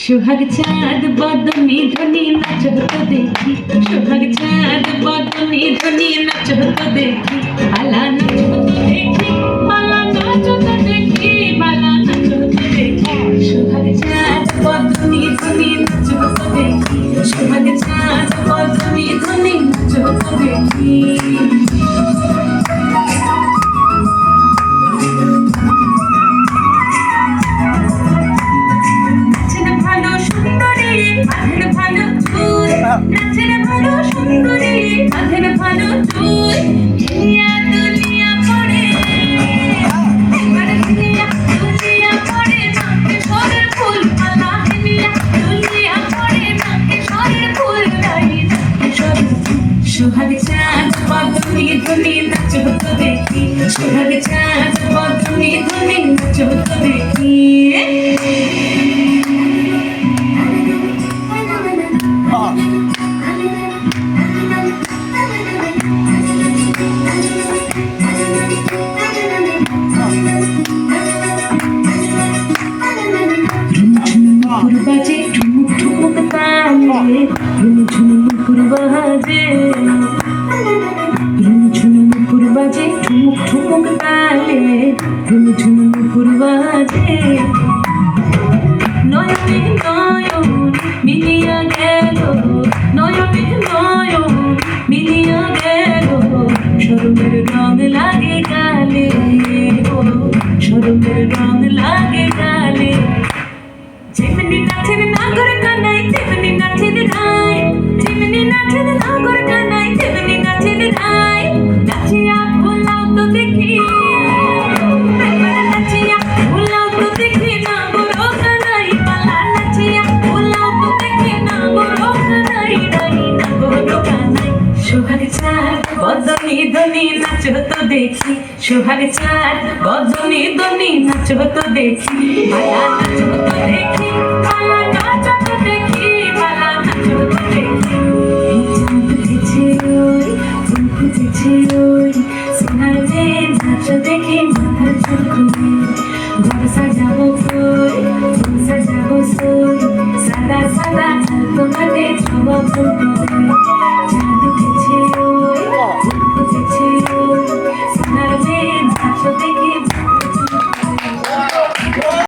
সোহাগ চাঁদ বদনি ধনি নাচ হতো দেখি, সোহাগ চাঁদ বদনি ধনি নাচ হতো দেখি, বালা নাচ হতো দেখি, বালা নাচ হতো দেখি, বালা নাচ হতো দেখি। সোহাগ চাঁদ বদনি ধনি নাচ হতো দেখি, সোহাগ চাঁদ বদনি ধনি নাচ হতো দেখি। সোহাগ চাঁদ বদনি ধনি নাচ হতো দেখি, সোহাগ চাঁদ বদনি ধনি নাচ হতো দেখি। বাজে ঠুমুক ঠুমুক তালে, ঝুনঝুন নুপুর বাজে, ঝুনঝুন নুপুর বাজে ঠুমুক ঠুমুক তালে, ঝুনঝুন নুপুর বাজে। নয়নে নয়ন মিলিয়া গেল, নয়নে নয়ন মিলিয়া গেল, শরমের রং লাগে গালে, শরমের রং লাগে গালে। যেমনি নাচের নাগর কানাই তেমনি নাচের ধাই, যেমনি নাচের নাগর কানাই তেমনি নাচের ধাই। নাচিয়া ভোলাও তো দেখি, নাচিয়া ভোলাও তো দেখি নাগর কানাই, পালা নাচিয়া ভোলাও তো দেখি নাগর কানাই, রাই নাগর কানাই। সোহাগ চাঁদ বদনি ধনি নাচ হতো দেখি, সোহাগ চাঁদ বদনি ধনি নাচ হতো দেখি, বালা নাচ হতো দেখি, বালা নাচ হতো দেখি, বালা নাচ হতো দেখি। এই চাঁদ উঠেছে ওই, ফুল ফুটেছে ওই, সোনার মেয়ে নাচ দেখি মাথার চুল খুলে। ঘর সাজাবো কই, ফুল সাজাবো সই, সাদা সাদা আলপনাতে ছোঁয়া ফুল তুলে।